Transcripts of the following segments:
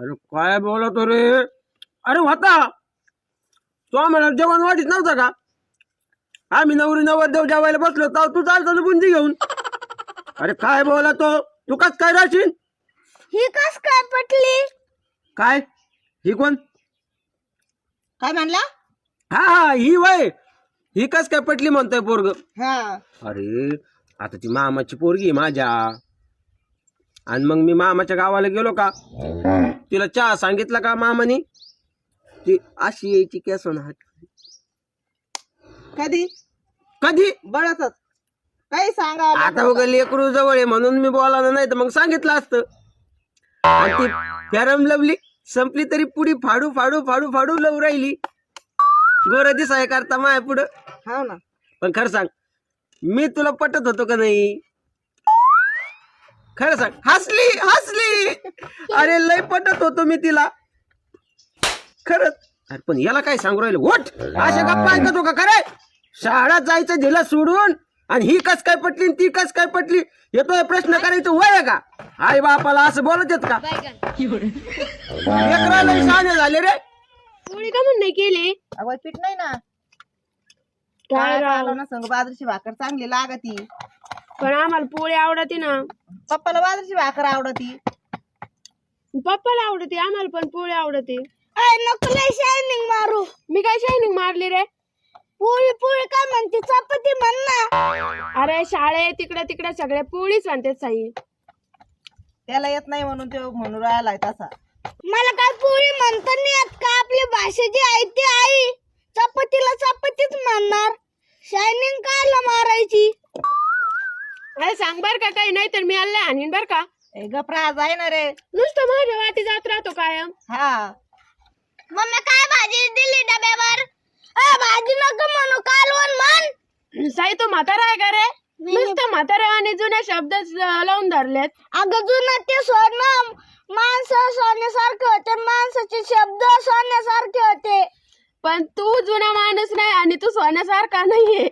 अरे काय बोलतो रे? अरे होता तो आम्हाला जेवण वाटीत नव्हता का? आम्ही नवरी नवरदेव जेवायला बसलो तर तू चालतो बुंदी घेऊन. अरे काय बोलतो तू? कस काय राहशील? ही कस काय पटली? काय ही कोण? काय म्हणला? हा हा ही वय ही कस काय पटली म्हणतोय पोरग. हा अरे आता ती मामाची पोरगी आहे माझ्या, आणि मग मी मामाच्या गावाला गेलो का तिला चहा सांगितला का मामानी, ती अशी यायची केसन हात. कधी कधी बळतच काही सांगा. आता बघ लेकरू जवळ आहे म्हणून मी बोलायला, नाही तर मग सांगितलं असतं. आणि ती फॅरम लवली संपली तरी पुढी फाडू फाडू फाडू फाडू लव राहिली. गोर दिसाय करता माय पुढं. हा ना. पण खरं सांग मी तुला पटत होतो का नाही? खरं सांग. हसली हसली. अरे लय पटत होतो मी तिला खरंच. अरे पण याला काय सांगू राहिलं? वोट अशा गप्पा ऐकतो का खरे? शाळा जायचं दिला सोडून आणि ही कस काय पटली ती कस काय पटली येतोय प्रश्न करायचं वय आहे का? आई बापाला असं बोलत येत का? लेकराला शहाणे झाले रे. पोळी का म्हणून नाही केली? अगं पीठ नाही ना. काय राव? ना संग बाजरीची भाकर चांगली लागती. पण आम्हाला पोळी आवडते ना. पप्पाला बाजरीची भाकर आवडती. पप्पाला आवडते, आम्हाला पण पोळी आवडते. नको लय शायनिंग मारू. मी काय शायनिंग मारली रे? पोळी पोळी काय म्हणते? चपाती म्हण ना. अरे शाळे तिकडे तिकडे सगळे पोळीच म्हणतात साई. त्याला येत नाही म्हणून तो म्हणून राहिलाय तसा. मला काय पोळी म्हणता नाही येत का? आपली भाषा जी आहे ती आई. चपातीला चपातीच म्हणणार. शायनिंग कायला मारायची? अरे सांग बर का काही, नाही तर मी आले आणीन बर का. गपरा जाय ना रे. नुसतं माझ्या वाटी जात राहतो कायम. हा मम्मी काय भाजी दिली डब्यावर? भाजी नको म्हणू, कालवण म्हण. साई तो म्हातारा आहे का रे? नुसतं म्हातारा आणि जुन्या शब्द लावून धरलेत. अगं जुनं ते सोनं. माणसं सोन्यासारखे होते, माणसाचे शब्द सोन्यासारखे होते. पण तू जुना माणूस नाही आणि तू सोन्यासारखा नाहीये.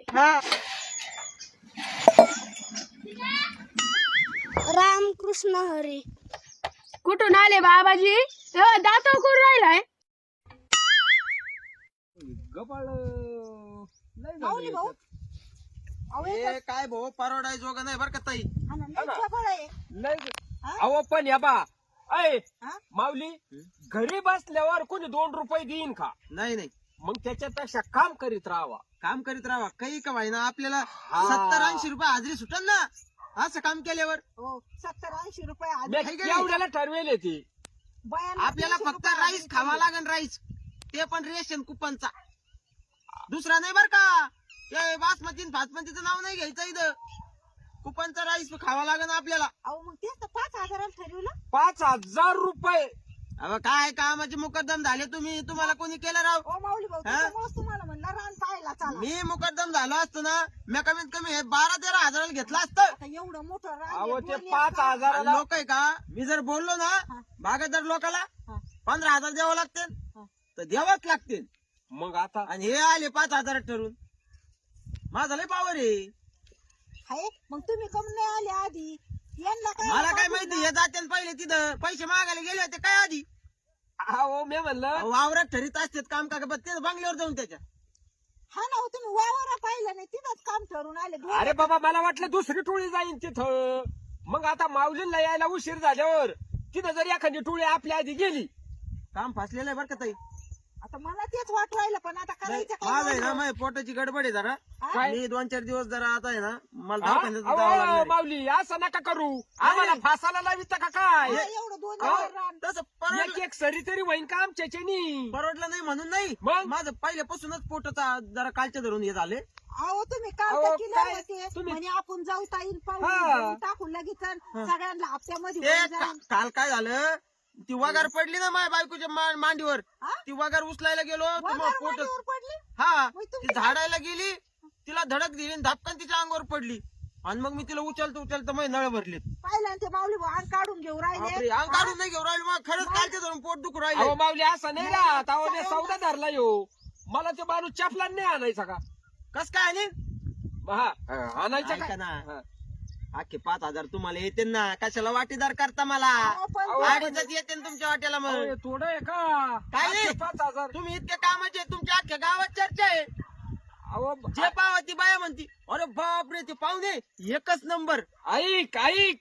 रामकृष्ण हरी. कुठून आले बाबाजी? दात कुठून राहिलाय? गबाळ माऊली भाऊ. काय भाऊ परवडाय जोग नाही बर का ताई. नाही अहो पण या बा ऐ हा? माऊली घरी बसल्यावर कोणी 2 रुपये देईन का? नाही नाही. मग त्याच्यापेक्षा काम करीत राहावा. काम करीत राहावा काही का व्हायना आपल्याला 70-80 रुपये हाजरी सुटल ना असं काम केल्यावर. 70-80 रुपये एवढ्याला ठरवेल ती. आपल्याला फक्त राईस खावा लागेल. राईस ते पण रेशन कुपनचा, दुसरा नाही बर का. ते बासमती फासमतीचं नाव नाही घ्यायचं इथं. कुपनचा राईस खावा लागेल आपल्याला. अहो मग तेच तर 5,000 ठरवलं. 5,000 रुपये. अहो काय कामाचे मुकद्दम झाले तुम्ही. तुम्हाला कोणी केलं राव? ओ माऊली भाऊ, त्याच्यामुळेच तुम्हाला म्हणणार रान पाहायला चला. मी मुकद्दम झालो असतो ना मी कमीत कमी 12-13 हजाराला घेतलं असतं. आता एवढं मोठं रान आहे, अहो ते दोन 5,000 लोक आहे का? मी जर बोललो ना बागायतदार लोकाला 15,000 द्यावं लागतील तर द्यावंच लागतील. मग आता आणि हे आले 5,000 ठरून. माझा लय पावर आहे. आहे. मग तुम्ही कम नाही आले आधी? यांना काय मला काय माहिती हे जाते पहिले तिथं पैसे मागायला गेले होते काय आधी. अहो मी म्हणलं वावरात ठरीत असतात काम का ते बंगल्यावर जाऊन त्याच्या. हा ना हो, तुम्ही वावरा पाहिलं नाही तिथंच काम ठरून आले. अरे बाबा मला वाटलं दुसरी टोळी जाईन तिथं. मग आता माऊलींना यायला उशीर झाल्यावर तिथं जर एखादी टोळी आपल्या आधी गेली काम फसलेलं आहे बरं का ताई. आता मला तेच वाट राहिलं पण आता करायचं काय? माझं आहे ना माझ्या पोटाची गडबड आहे जरा. हा? मी 2-4 दिवस जरा आता आहे ना मला दवाखान्यात जावं लागणार आहे. माऊली असं नका करू. आम्हाला फासाला लाविता का काय? हा, एवढं 2 दिवस रान. तसं एक एक सरी तरी होईन का आमच्याच्यानी? परवडलं नाही म्हणून नाही. मग? माझं पहिल्यापासूनच पोटाचा जरा कालच्या धरून हे झाले. अहो तुम्ही काल अहो, तर केलं काय? होते तुम्ही- म्हणे आपण जाऊ ताईन हा. पाहून टाकून लगेच सगळ्यांना हप्त्यामध्ये ते होऊन जाईल. काल काय झालं ती वगार पडली ना माझ्या बायकोच्या मांडीवर. हा? ती वगार उचलायला गेलो तर मग वगार पोट मांडीवर पडली? हा मग तुम्ही ती झाडायला गेली तिला धडक दिली आणि धपकन तिच्या अंगावर पडली आणि मग मी तिला उचलतो माझे नळ भरले. पाहिलं आणि ते माऊली भाऊ अंग काढून घेऊ राहिले. अंग काढून नाही घेऊन राहिलो मग खरंच कालच्या धरून पोट दुखू राहिले. अहो माऊली असं नाही राहत. अहो मी सौदा धरला येऊ. मला ते माणूस चपला नाही आणायचा का? कस काय आणि हा आणायचा ऐका का? ना. हा. अख्खे 5,000 तुम्हाला येते ना, कशाला वाटेदार करता मला? अहो, पण अडीचच येते ना तुमच्या वाट्याला अहो, मग. हे थोडं आहे का? काय नाही. 5,000. तुम्ही इतके कामाचे, तुमच्या अख्ख्या गावात चर्चा आहे. अहो जे पावा ती बाया म्हणती, अरे बापरे ते पाहुणे एकच नंबर. ऐक ऐक,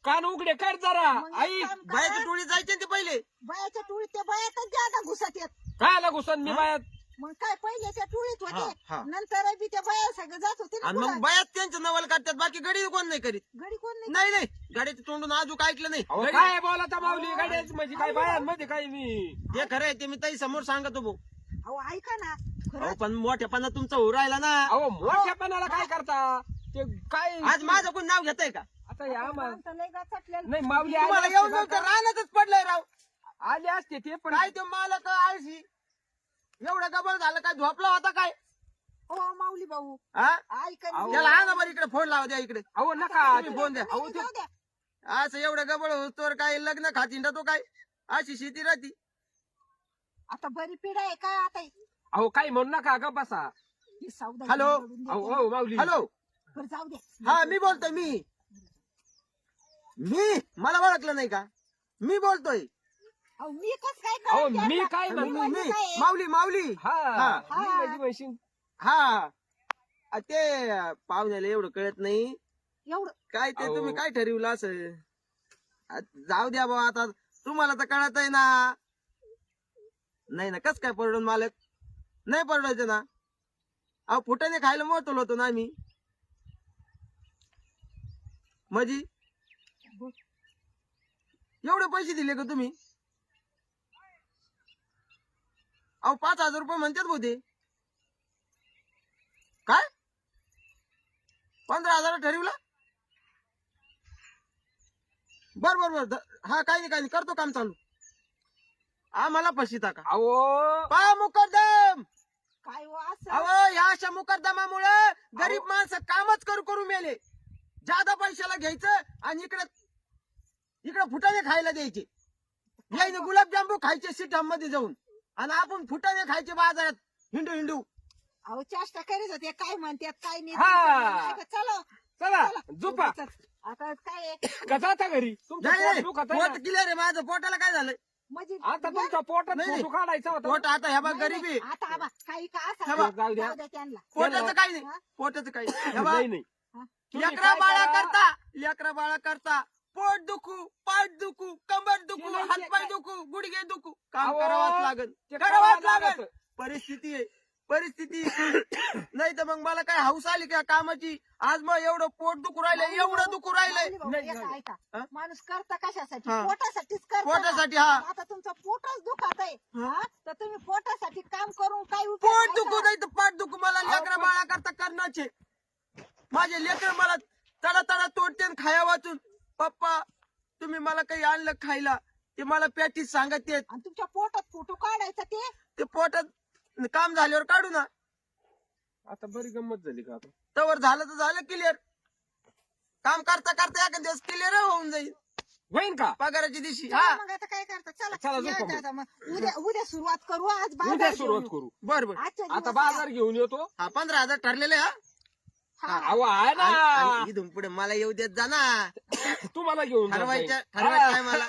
कान उघडे कर जरा. मग एक ऐक, काम करा, बायाच्या टोळी जायचे ते पहिले. बायाच्या टोळीत त्या बायातच ज्यादा घुसत येत. काय आला घुसन मी बायात? मग काय पहिले त्या टोळीत हा, होते, हा. नंतर बी त्या बाया सगळं जात होते ना आणि मग पुढं. बायात त्यांचं नवल करतात, बाकी गडी कोण नाही करीत. घडी कोण नाही. नाही नाही, गाडीचं तोंडून अजून ऐकलं नाही. अहो, काय बोला माऊली गाड्याच म्हणजे काय बायांमध्ये काय नाही. ते खरं आहे, ते मी ताई समोर सांगतो भाऊ. अहो ऐका ना, अहो खरंच पण मोठ्यापणा तुमचा होऊ राहिला ना. अहो मोठ्यापणाला काय करता ते काय? आज माझं कोण नाव घेताय का? आता या आमचं लय गचटलेलं. नाही माऊली तुम्हाला आली येऊन असते जाऊन बरं तर रानातच पडलंय राव. का? आली असते ते पण. काय ते मालक आळशी एवढं गबळ झालं, काय झोपला होता काय? हो माऊली भाऊ, हा? ऐका ना. अहो. त्याला आणा बरं इकडे, फोन लावा द्या इकडे. अहो नका तुम्ही फोन द्या. अहो ते जाऊ द्या. असं एवढं गबळ होतोर काय लग्न खातींडा तो काय? अशी शेती राहती. आता बरी पिढा आहे का आता? अहो काही म्हणू नका ग बसा. ही सौदा हॅलो? जोडून देते. अहो हो माऊली. हॅलो, बरं जाऊ द्या. हा मी बोलतोय. मी मला ओळखलं नाही का? मी बोलतोय. अहो मी कस काय अहो कळत मी त्यांना? काय मी म्हणू? म्हणजे मी काय? माऊली माऊली. हा हा. मी म्हणजे म्हणशील. हा ते पाहुण्याला एवढं कळत नाही एवढं काय. ते अहो. तुम्ही काय ठरवलं असं? जाऊ द्या बाबा, आता तुम्हाला तर कळत आहे ना. नाही ना, कस काय परवडून मालक? नाही परवडायचं ना. अहो फुटाने खायला मोठं होतो ना आम्ही. म्हणजे एवढे पैसे दिले का तुम्ही? अहो 5,000 रुपये म्हणतात होते. काय 15,000 ठरवलं? बर बर बर, हा काही नाही करतो काम चालू. आम्हाला फशीता का? अहो पा मुकद्दम. काय हो असं? अहो या अशा मुकद्दमामुळे गरीब माणसं कामच करू मेले. जादा पैशाला घ्यायचं आणि इकडे फुटाने खायला द्यायचे. यायने गुलाबजांबू खायचे सीटांमध्ये जाऊन, आणि आपण फुटाने खायचे बाजारात हिंडू. अहो चेष्टा करीत होते, काय म्हणतात काय नाही. हा. ऐका, चलो चला झोपा. आता काय आहे? कसा आता घरी तुमचं पोट दुखत आहे पोट ना? क्लिअर आहे माझं. पोटाला काय झालंय? म्हणजे आता तुमच्या पोटात नाही, फोटो काढायचा होता. पोट आता ह्या बा नाही, गरीबी. नाही, आता आबा काही का असं हे बघ, जाऊ द्या. त्यांना. पोटाचं काही नाही. पोटाचं काही नाही. हे बघ, नाही नाही हा? तुम्ही लेकरा काय बाळा करा? करता पोट दुखू, पाठ दुखू, कंबर दुखू, केलं हातपाय काय? दुखू, गुडघे दुखू, काम अहो, करावंच लागल. ते करावंच करावं लागल. लागत. परिस्थिती आहे, परिस्थिती. नाही तर मग मला काय हौस आली का कामाची? आज मग एवढं पोट दुखू राहिलंय, एवढं दुखू राहिलंय. माऊली भाऊ, नाही, एक नाही. ऐका, हा? माणूस करता कशासाठी? हा. पोटासाठीच करता. पोटासाठी, हा. आता तुमचं पोटच दुखत आहे, हा? हा? तर तुम्ही पोटासाठी काम करून काय उपयोग पोट आहे दुखू का? नाही तर पाठ दुखू, मला लेकरा बाळा करता करण्याचे. माझे लेकर मला तडा तोडते आणि खाया वाचून. पप्पा तुम्ही मला काही आणलं खायला, ते मला पॅटीस सांगत आहेत. आणि तुमच्या पोटात फोटो काढायचा ते पोटात काम झाल्यावर काढू ना. आता बरी गंमत झाली का आता? तवर झालं तर झालं क्लिअर. काम करता एखाद दिवस क्लिअर होऊन जाईल होईन का? पगाराच्या दिवशी. चला हा मग आता काय करता? चला, चला झोपा या आता मग. उद्या सुरुवात करू. आज उद्या बाजार सुरुवात घेऊन करू. बर बर. आजच्या आता दिवस बाजार घेऊन येतो. हा 15,000 ठरलेले. हा हा. अहो आहे ना. आणि इथून पुढे मला येऊ देत जा ना. तुम्हाला घेऊन जातो. ठरवायचं हा. काय मला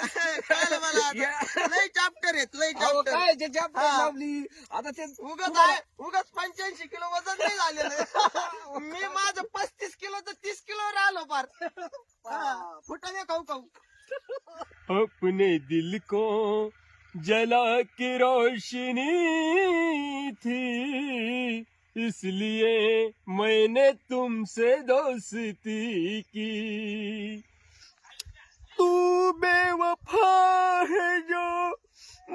कळलं मला आता. लय चॅप्टर आहेत, लय अहो, चॅप्टर. काय जे जप हा. लावली आता ते उगाच 85 किलो वजन नाही झालेलं. मी माझं 35 किलो तर 30 किलोवर आलो पार. फुटाने खाऊ. अपने दिल को जला के रोशनी थी, इसलिए मैंने तुमसे दोस्ती की. तू बेवफा है जो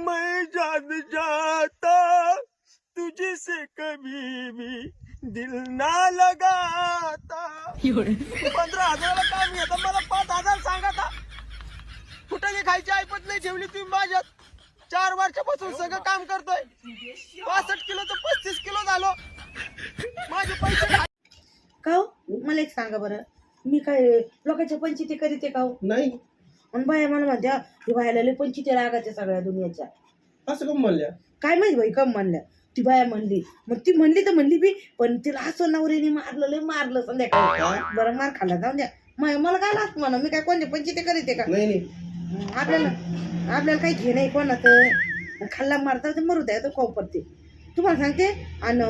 मैं जान जाता, तुझसे कभी भी दिल ना लगाता. 15,000 काम येतं, मला 5,000 सांगा था. फुटाने खायची ऐपत नाही ठेवली तुम्ही माझ्यात. 4 वर्षापासून सगळं काम करतोय. 65 किलो तर 35 किलो झालो. माझे पैसे का हो? मला एक सांगा बरं, मी काय लोकांच्या पंचिती करीते का हो? नाही आणि बाया मला म्हणत्या ती बायाला लय पंचिती रागाच्या सगळ्या दुनियाच्या. असं कम म्हणल्या. काय माहिती बाई कम म्हणल्या. ती बाया म्हणली, मग ती म्हणली तर म्हणली बी, पण तिला असं नवऱ्याने मारलं, लय मारलं संध्याकाळी. बरं मार खाल्ला, जाऊन द्या, मला काय लागतं म्हणा, मी काय कोणते पंचायती करीते का? नाही नाही आपल्याला काही घे नाही कोणाचं, खाल्ला मारता ते मरू द्या, तो खाऊ पडते. तुम्हाला सांगते. आणि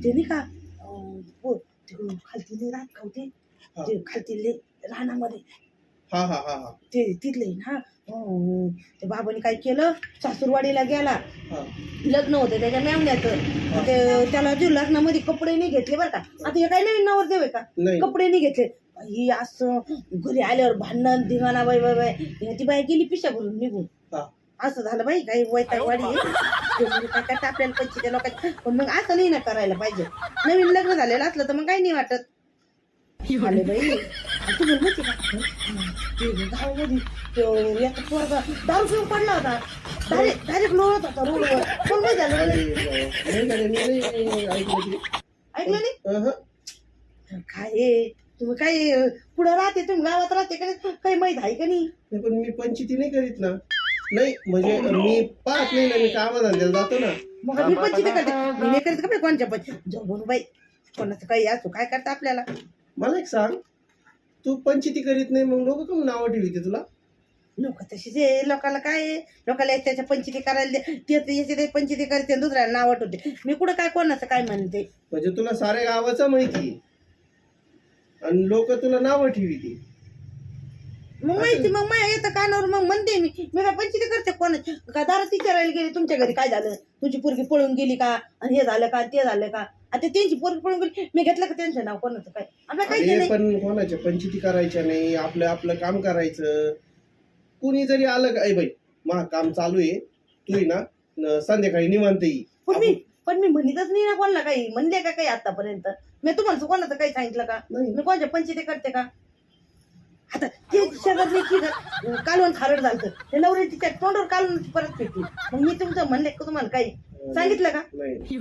ते नाही का खालती राहत खावते, ते खालती रानामध्ये ते तिथले ना. ते बाबाने काय केलं, सासूरवाडीला गेला, लग्न होतं त्याच्या मेवण्याचं. त्याला जे लग्नामध्ये कपडे नाही घेतले बरं का. आता हे काय नवीन नवरदेव आहे का, कपडे नाही घेतले. ही असं घरी आल्यावर भांडण धिंगाणा, बाई बाई बाई ती बाई गेली पिशा भरून निघून. असं झालं बाई, काही वैतागवाडी काय आपल्याला पंचायती लोकांची. पण मग असं नाही ना करायला पाहिजे. नवीन लग्न झालेलं असलं तर मग काही नाही वाटत. आले बाई तुम्ही माहिती का, गावामध्ये याचा पोरगा दारू पिऊन पडला होता, डायरेक्ट लोळत होता रोडवर. पण काय झालं ऐकलं नाही? काय तुम्ही काय पुढे राहते, तुम्ही गावात राहते का नाही, काही माहित आहे का नाही? पण मी पंचायती नाही करीत ना. नाही म्हणजे मी पाहत नाही ना, मी कामाधंद्याला जातो ना. मग मी पंचायती करते, मी नाही करीत का कोणच्या पंचायत जाऊ बाई. कोणाचं काही असो काय करता आपल्याला. मला एक सांग, तू पंचायती करीत नाही मग लोक कमी नावं ठेवते तुला? लोक तशी जे लोकांना काय, लोकांना त्याच्या पंचायती करायला ते पंचायती करते, दुसऱ्याला नाव आठवते. मी कुठं काय कोणाचं काय म्हणते. म्हणजे तुला साऱ्या गावाचं माहिती आणि लोक तुला नावं ठेवते. मग माहिती, मग माझ्या येतं कानावर, मग म्हणते मी काय पंचायती करते कोणाची का. दारात विचारायला गेली तुमच्या घरी काय झालं, तुझी पोरगी पळून गेली का, आणि हे झालं का ते झालं का. आता त्यांची पोरगी पळून गेली, मी घेतलं का त्यांचं नाव, कोणाचं काय आपल्याला काही नाही. पण कोणाच्या पंचायती करायच्या नाही, आपलं आपलं काम करायचं. कुणी जरी आलं का, बाई मा काम चालू आहे, तू ना संध्याकाळी निवांत येई. पण मी म्हणतच नाही ना कोणाला काही. म्हणले का काही आतापर्यंत मी तुम्हाला कोणाचं काही सांगितलं का? मी कोणाच्या पंचायती करते का? आता ते शेजारची कालवण खारड झालं, ते नवरे तिच्या तोंडावर कालवण परत फेकली. मग मी तुमचं म्हणले का तुम्हाला काही सांगितलं का? नाही